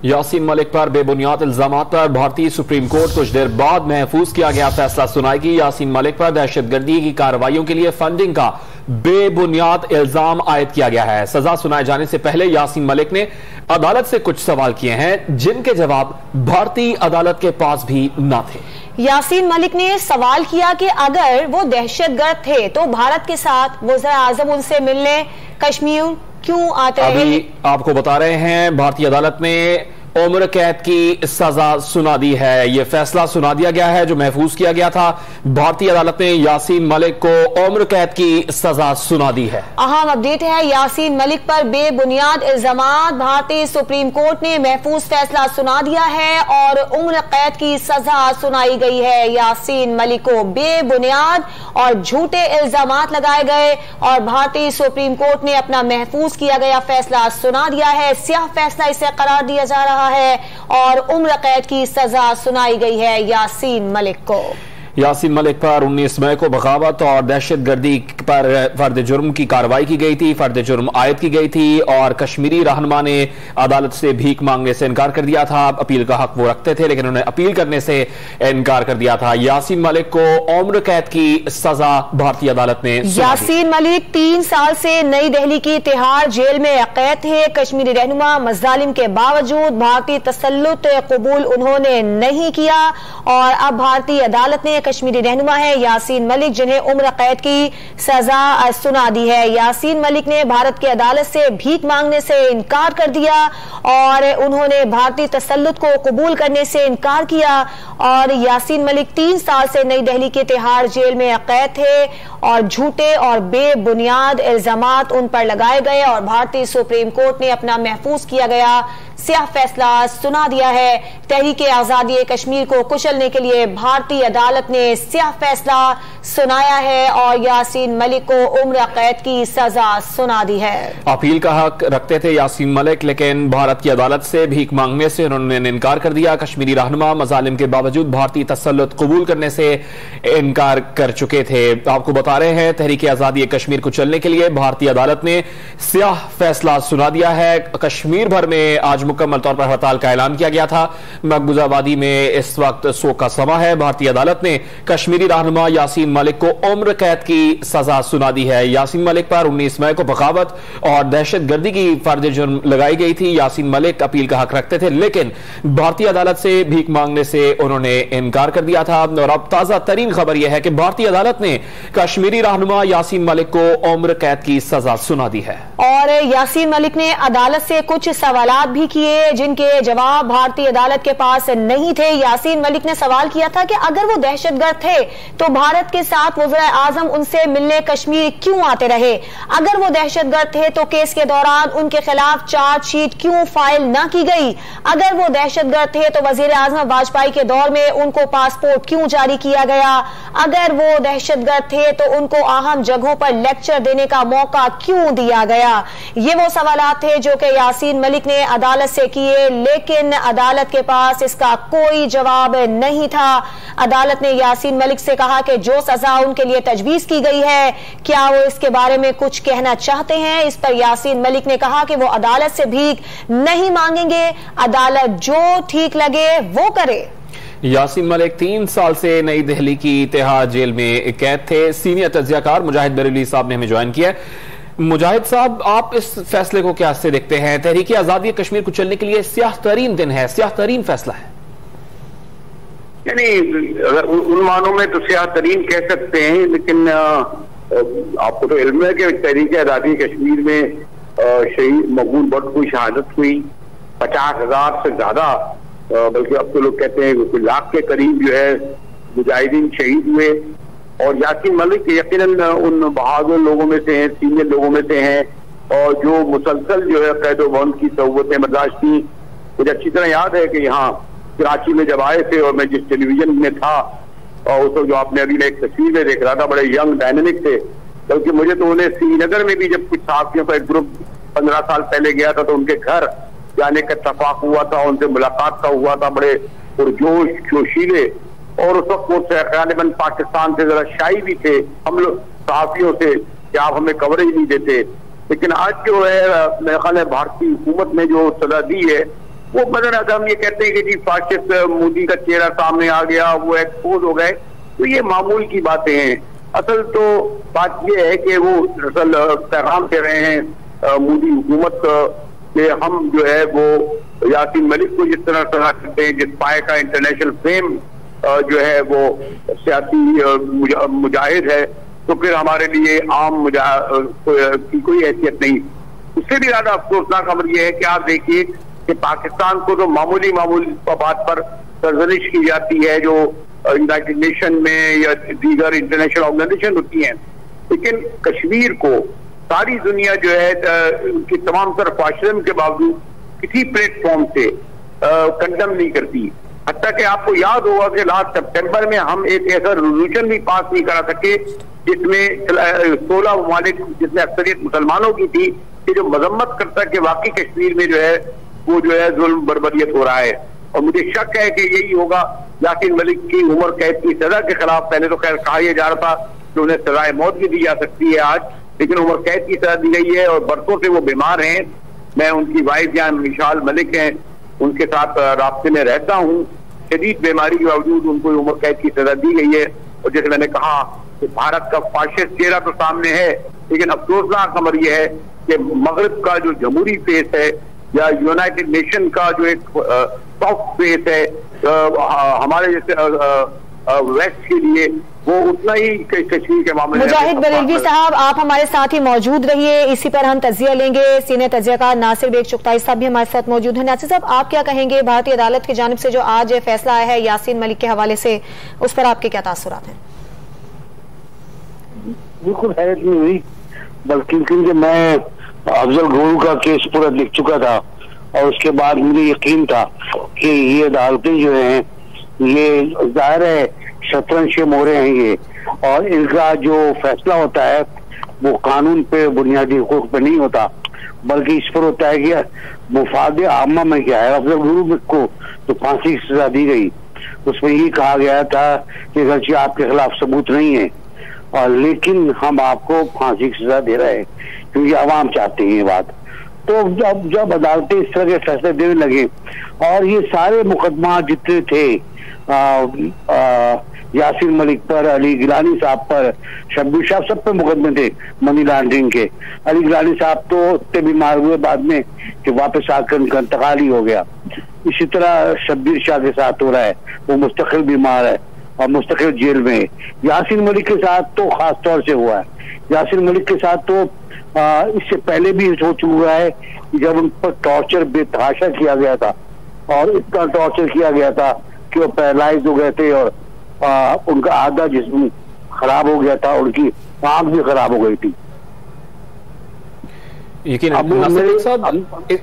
यासीन मलिक पर बेबुनियाद इल्जामात पर भारतीय सुप्रीम कोर्ट कुछ देर बाद महफूज किया गया फैसला सुनाएगी। यासीन मलिक पर दहशतगर्दी की कार्रवाइयों के लिए फंडिंग का बेबुनियाद इल्जाम आयद किया गया है। सजा सुनाए जाने से पहले यासीन मलिक ने अदालत से कुछ सवाल किए हैं जिनके जवाब भारतीय अदालत के पास भी न थे। यासीन मलिक ने सवाल किया कि अगर वो दहशतगर्द थे तो भारत के साथ वज़ीर आज़म उनसे मिलने कश्मीर क्यों आते रहे? अभी आपको बता रहे हैं भारतीय अदालत ने उम्र कैद की सजा सुना दी है। यह फैसला सुना दिया गया है जो महफूज किया गया था। भारतीय अदालत ने यासीन मलिक को उम्र कैद की सजा सुना दी है। अहम अपडेट है, यासीन मलिक पर बेबुनियाद इल्जामात, भारतीय सुप्रीम कोर्ट ने महफूज फैसला सुना दिया है और उम्र कैद की सजा सुनाई गई है। यासीन मलिक को बेबुनियाद और झूठे इल्जामात लगाए गए और भारतीय सुप्रीम कोर्ट ने अपना महफूज किया गया फैसला सुना दिया है। स्याह फैसला इसे करार दिया जा रहा है और उम्र कैद की सजा सुनाई गई है यासीन मलिक को। यासीन मलिक पर 19 मई को बगावत और दहशतगर्दी पर फर्द जुर्म की कार्रवाई की गई थी, फर्द जुर्म आयद की गई थी और कश्मीरी रहनुमा ने अदालत से भीख मांगने से इनकार कर दिया था। अपील का हक वो रखते थे लेकिन उन्होंने अपील करने से इनकार कर दिया था। यासीन मलिक को उम्र कैद की सजा भारतीय अदालत ने यासीन मलिक 3 साल से नई दिल्ली की तिहाड़ जेल में कैद थे। कश्मीरी रहनुमा मज़ालिम के बावजूद भारतीय तसल्लुत कबूल उन्होंने नहीं किया और अब भारतीय अदालत ने कश्मीरी रहनुमा है यासीन मलिक जिन्हें उम्र कैद की सजा सुना दी है। यासीन मलिक ने भारत की अदालत से भीख मांगने से इनकार कर दिया और उन्होंने भारतीय तसल्लुत को कबूल करने से इनकार किया और यासीन मलिक 3 साल से नई दिल्ली के तिहाड़ जेल में कैद थे और झूठे और बेबुनियाद इल्जामात उन पर लगाए गए और भारतीय सुप्रीम कोर्ट ने अपना महफूज किया गया स्याह फैसला सुना दिया है। तहरीक आजादी कश्मीर को कुचलने के लिए भारतीय अदालत ने स्याह फैसला सुनाया है और यासीन मलिक को उम्र कैद की सजा सुना दी है। अपील का हक रखते थे यासीन मलिक लेकिन भारत की अदालत से भीख मांगने से उन्होंने इनकार कर दिया। कश्मीरी रहनुमा मज़ालिम के बावजूद भारतीय तसल्लुत कबूल करने से इनकार कर चुके थे। आपको बता रहे हैं तहरीक आजादी कश्मीर को चलने के लिए भारतीय अदालत ने स्याह फैसला सुना दिया है। कश्मीर भर में आज मुकम्मल तौर पर हड़ताल का ऐलान किया गया था। मकबूजा वादी में इस वक्त शोक का समा है। भारतीय अदालत ने कश्मीरी रहनुमा यासीन मलिक को उम्र कैद की सजा सुना दी है। यासीन मलिक पर 19 मई को बगावत और दहशतगर्दी की फर्द जुर्म लगाई गई थी। यासीन मलिक अपील का हक रखते थे लेकिन भारतीय अदालत से भीख मांगने से उन्होंने इनकार कर दिया था और अब ताजा तरीन खबर यह है कि भारतीय अदालत ने कश्मीरी रहनुमा यासीन मलिक को उम्र कैद की सजा सुना दी है। और यासीन मलिक ने अदालत से कुछ सवालात भी किए जिनके जवाब भारतीय अदालत के पास नहीं थे। यासीन मलिक ने सवाल किया था कि अगर वो दहशतगर्द थे तो भारत के साथ वज़ीर आज़म उनसे मिलने कश्मीर क्यों आते रहे? अगर वो दहशतगर्द थे तो केस के दौरान उनके खिलाफ चार्जशीट क्यों फाइल न की गई? अगर वो दहशतगर्द थे तो वज़ीर आज़म वाजपेयी के दौर में उनको पासपोर्ट क्यों जारी किया गया? अगर वो दहशतगर्द थे तो उनको अहम जगहों पर लेक्चर देने का मौका क्यों दिया गया? ये वो सवालात थे जो कि यासीन मलिक ने अदालत से किए लेकिन अदालत के पास इसका कोई जवाब नहीं था। अदालत ने यासीन मलिक से कहा कि जो सजा उनके लिए तजवीज की गई है क्या वो इसके बारे में कुछ कहना चाहते हैं? इस पर यासीन मलिक ने कहा कि वो अदालत से भीख नहीं मांगेंगे, अदालत जो ठीक लगे वो करे। यासीन मलिक 3 साल से नई दिल्ली की तिहाड़ जेल में कैद थे। सीनियर तज्जियाकार मुजाहिद बरेलवी साहब ने हमें ज्वाइन किया। मुजाहिद साहब, आप इस फैसले को क्या से देखते हैं? तहरीक आजादी कश्मीर को चलने के लिए स्याह तरीन दिन है, स्याह तरीन फैसला है। यानी उन मानों में तो स्याह तरीन कह सकते हैं लेकिन आपको तो इल्म है कि तहरीक आजादी कश्मीर में शहीद मकबूल भट्ट की शहादत हुई। 50,000 से ज्यादा बल्कि अब तो लोग कहते हैं कुछ लाख के करीब जो है मुजाहिदीन शहीद हुए और यासीन मलिक यकीनन उन बहादुर लोगों में से हैं, सीनियर लोगों में से हैं और जो मुसलसल जो है कैद व बंद की सहुबतें बर्दाश्त की। मुझे अच्छी तरह याद है कि यहाँ कराची में जब आए थे और मैं जिस टेलीविजन में था और उस वक्त जो आपने अभी मैं एक तस्वीर में देख रहा था, बड़े यंग डायनेमिक थे। बल्कि मुझे तो उन्हें श्रीनगर में भी जब कुछ सहाफियों का एक ग्रुप 15 साल पहले गया था तो उनके घर जाने का इत्तफाक हुआ था, उनसे मुलाकात का हुआ था। बड़े पुरजोश, जोशीले और उस वक्त वो गालिबन पाकिस्तान से जरा शाई भी थे हम लोग सहाफियों से कि आप हमें कवरेज नहीं देते। लेकिन आज जो है मेरे ख्याल है भारतीय हुकूमत ने जो सजा दी है وہ مثلا ہم یہ کہتے ہیں کہ جی فاسسٹ مودی کا چہرہ سامنے آ گیا, وہ ایکسپوز ہو گئے, تو یہ معمول کی باتیں ہیں. اصل تو بات یہ ہے کہ وہ اصل پیغام دے رہے ہیں مودی حکومت کہ ہم جو ہے وہ یاسین ملک کو جس طرح سزا کرتے ہیں, جس پائے کا انٹرنیشنل فیم جو ہے وہ سیاسی مجاہد ہے, تو پھر ہمارے لیے عام کی کوئی حیثیت نہیں. اس سے بھی زیادہ افسوسناک خبر یہ ہے کہ آپ دیکھیے کہ پاکستان کو تو معمولی بات پر سرزنش کی جاتی ہے جو یونائٹڈ نیشن میں یا دیگر انٹرنیشنل آرگنائزیشن ہوتی ہیں, لیکن کشمیر کو ساری دنیا جو ہے ان کی تمام تر فاشزم کے باوجود کسی پلیٹ فارم سے کنڈم نہیں کرتی. حتیٰ کہ آپ کو یاد ہوگا کہ لاسٹ سپٹمبر میں ہم ایک ایسا ریزولوشن بھی پاس نہیں کرا سکے جس میں 16 ممالک جس میں اکثریت مسلمانوں کی تھی, کہ جو مذمت کرتا کہ واقعی کشمیر میں جو ہے وہ جو ہے ظلم بربریت ہو رہا ہے. اور مجھے شک ہے کہ یہی ہوگا یاسین ملک کی عمر قید کی سزا کے خلاف. پہلے تو خیر کہا یہ جا رہا تھا کہ انہیں سزائے موت بھی دی جا سکتی ہے آج, لیکن عمر قید کی سزا دی گئی ہے اور برسوں سے وہ بیمار ہیں. میں ان کی وائف جہاں مشال ملک ہیں ان کے ساتھ رابطے میں رہتا ہوں. شدید بیماری کے باوجود ان کو عمر قید کی سزا دی گئی ہے. اور جیسے میں نے کہا کہ بھارت کا فاشسٹ چہرہ تو سامنے ہے, لیکن افسوسناک خبر یہ ہے کہ مغرب کا جو جمہوری فیس ہے یا یونائٹڈ نیشن کا جو ایک سافٹ فیس ہے ہمارے جیسے ویسٹ کے لیے, وہ اتنا ہی کشمیر کے معاملے. مجاہد بریلوی صاحب آپ ہمارے ساتھ ہی موجود رہیے, اسی پر ہم تجزیہ لیں گے. سینئر تجزیہ کار ناصر بیگ چغتائی صاحب بھی ہمارے ساتھ موجود ہیں. ناصر صاحب آپ کیا کہیں گے بھارتی عدالت کی جانب سے جو آج فیصلہ آیا ہے یاسین ملک کے حوالے سے, اس پر آپ کے کیا تاثرات ہیں؟ بالکل حیرت نہیں ہوئی, بلکہ کیونکہ میں افضل گورو کا کیس پورا لکھ چکا تھا اور اس کے بعد مجھے یقین تھا کہ یہ عدالتیں جو ہیں یہ ظاہر ہے شطرنج کے مورے ہیں یہ, اور ان کا جو فیصلہ ہوتا ہے وہ قانون پہ بنیادی حقوق پہ نہیں ہوتا, بلکہ اس پر ہوتا ہے کہ مفاد عامہ میں کیا ہے. افضل گورو کو تو پھانسی کی سزا دی گئی, اس میں یہ کہا گیا تھا کہ اگرچہ آپ کے خلاف ثبوت نہیں ہے اور لیکن ہم آپ کو پھانسی کی سزا دے رہے ہیں کیونکہ عوام چاہتے ہیں یہ بات. تو جب عدالتیں اس طرح کے فیصلے دینے لگے اور یہ سارے مقدمات جتنے تھے یاسین ملک پر, علی گیلانی صاحب پر, شبیر شاہ, سب پہ مقدمے تھے منی لانڈرنگ کے. علی گیلانی صاحب تو اتنے بیمار ہوئے بعد میں کہ واپس آ کر ان کا انتقال ہی ہو گیا. اسی طرح شبیر شاہ کے ساتھ ہو رہا ہے, وہ مستقل بیمار ہے اور مستقل جیل میں ہے. یاسین ملک کے ساتھ تو خاص طور سے ہوا ہے. یاسین ملک کے ساتھ تو اس سے پہلے بھی ہو چکا ہے جب ان پر ٹارچر بے تحاشا کیا گیا تھا, اور اتنا ٹارچر کیا گیا تھا کہ وہ پیرالائز ہو گئے تھے اور ان کا آدھا جسم خراب ہو گیا تھا, ان کی آنکھ بھی خراب ہو گئی تھی.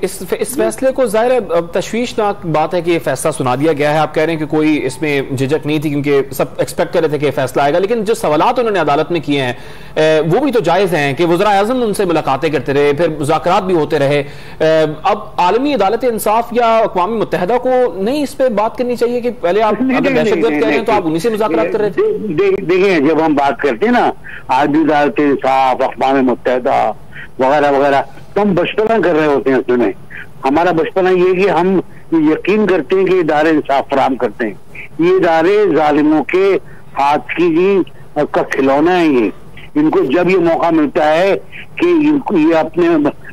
اس فیصلے کو ظاہر تشویشناک بات ہے کہ یہ فیصلہ سنا دیا گیا ہے. آپ کہہ رہے ہیں کہ کوئی اس میں جھجک نہیں تھی کیونکہ سب ایکسپیکٹ کر رہے تھے کہ یہ فیصلہ آئے گا, لیکن جو سوالات انہوں نے عدالت میں کیے ہیں وہ بھی تو جائز ہیں کہ وزراء اعظم ان سے ملاقاتیں کرتے رہے, پھر مذاکرات بھی ہوتے رہے. اب عالمی عدالت انصاف یا اقوام متحدہ کو نہیں اس پہ بات کرنی چاہیے کہ پہلے آپ اگر دہشت گرد کہہ رہے ہیں تو آپ انہی سے مذاکرات کر رہے تھے؟ دیکھیں جب ہم بات کرتے ہیں نا عالمی عدالت انصاف, اقوام متحدہ وغیرہ وغیرہ, تو ہم بچپنا کر رہے ہوتے ہیں. اصل میں ہمارا بچپنا یہ کہ ہم یقین کرتے ہیں کہ ادارے انصاف فراہم کرتے ہیں. یہ ادارے ظالموں کے ہاتھ کی کا کھلونا ہے. یہ ان کو جب یہ موقع ملتا ہے کہ یہ اپنے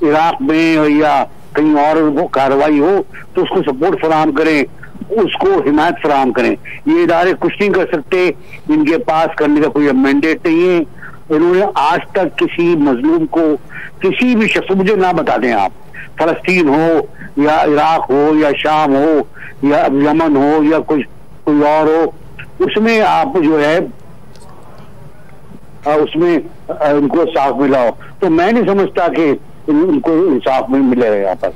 عراق میں یا کہیں اور وہ کارروائی ہو تو اس کو سپورٹ فراہم کریں, اس کو حمایت فراہم کریں. یہ ادارے کچھ نہیں کر سکتے, ان کے پاس کرنے کا کوئی مینڈیٹ نہیں ہے. انہوں نے آج تک کسی مظلوم کو, کسی بھی شخص, مجھے نہ بتا دیں آپ, فلسطین ہو یا عراق ہو یا شام ہو یا یمن ہو یا کوئی اور ہو, اس میں آپ جو ہے اس میں ان کو انصاف ملا ہو, تو میں نہیں سمجھتا کہ ان کو انصاف میں ملے گا یہاں پر.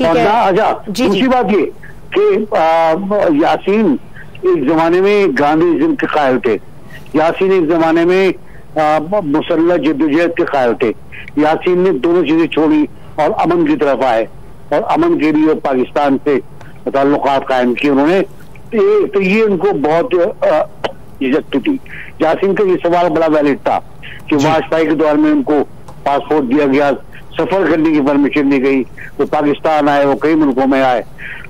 اور نہ اچھا دوسری بات یہ کہ یاسین ایک زمانے میں گاندھیزم کے قائل تھے. یاسین ایک زمانے میں مسلح جدوجہد کے قائل تھے. یاسین نے دونوں چیزیں چھوڑی اور امن کی طرف آئے اور امن کے لیے پاکستان سے تعلقات قائم کیے انہوں نے. تو یہ ان کو بہت عزت تھی. یاسین کا یہ سوال بڑا ویلڈ تھا کہ واجپئی کے دور میں ان کو پاسپورٹ دیا گیا, سفر کرنے کی پرمیشن دی گئی, وہ پاکستان آئے, وہ کئی ملکوں میں آئے,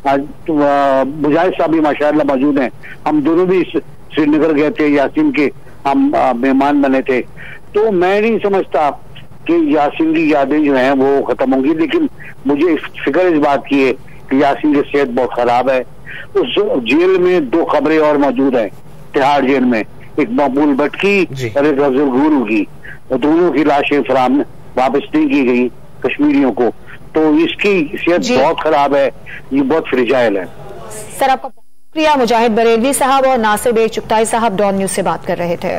मुजाहिद साहब भी माशाअल्लाह मौजूद हैं, हम दोनों भी श्री नगर गए थे, यासीन के हम मेहमान बने थे। तो मैं नहीं समझता कि यासीन की यादें जो हैं वो खत्म होंगी, लेकिन मुझे फिक्र इस बात की है कि यासीन की सेहत बहुत खराब है। उस जेल में 2 खबरें और मौजूद हैं, तिहाड़ जेल में, एक मकबूल भट्ट की और एक अफजल गुरु की, और दोनों की लाशें फराहम वापस नहीं की गई कश्मीरियों को। तो इसकी सेहत बहुत खराब है, ये बहुत फ्रिजाइल है। सर आपका शुक्रिया। मुजाहिद बरेलवी साहब और नासिर बेग चुगताई साहब डॉन न्यूज से बात कर रहे थे।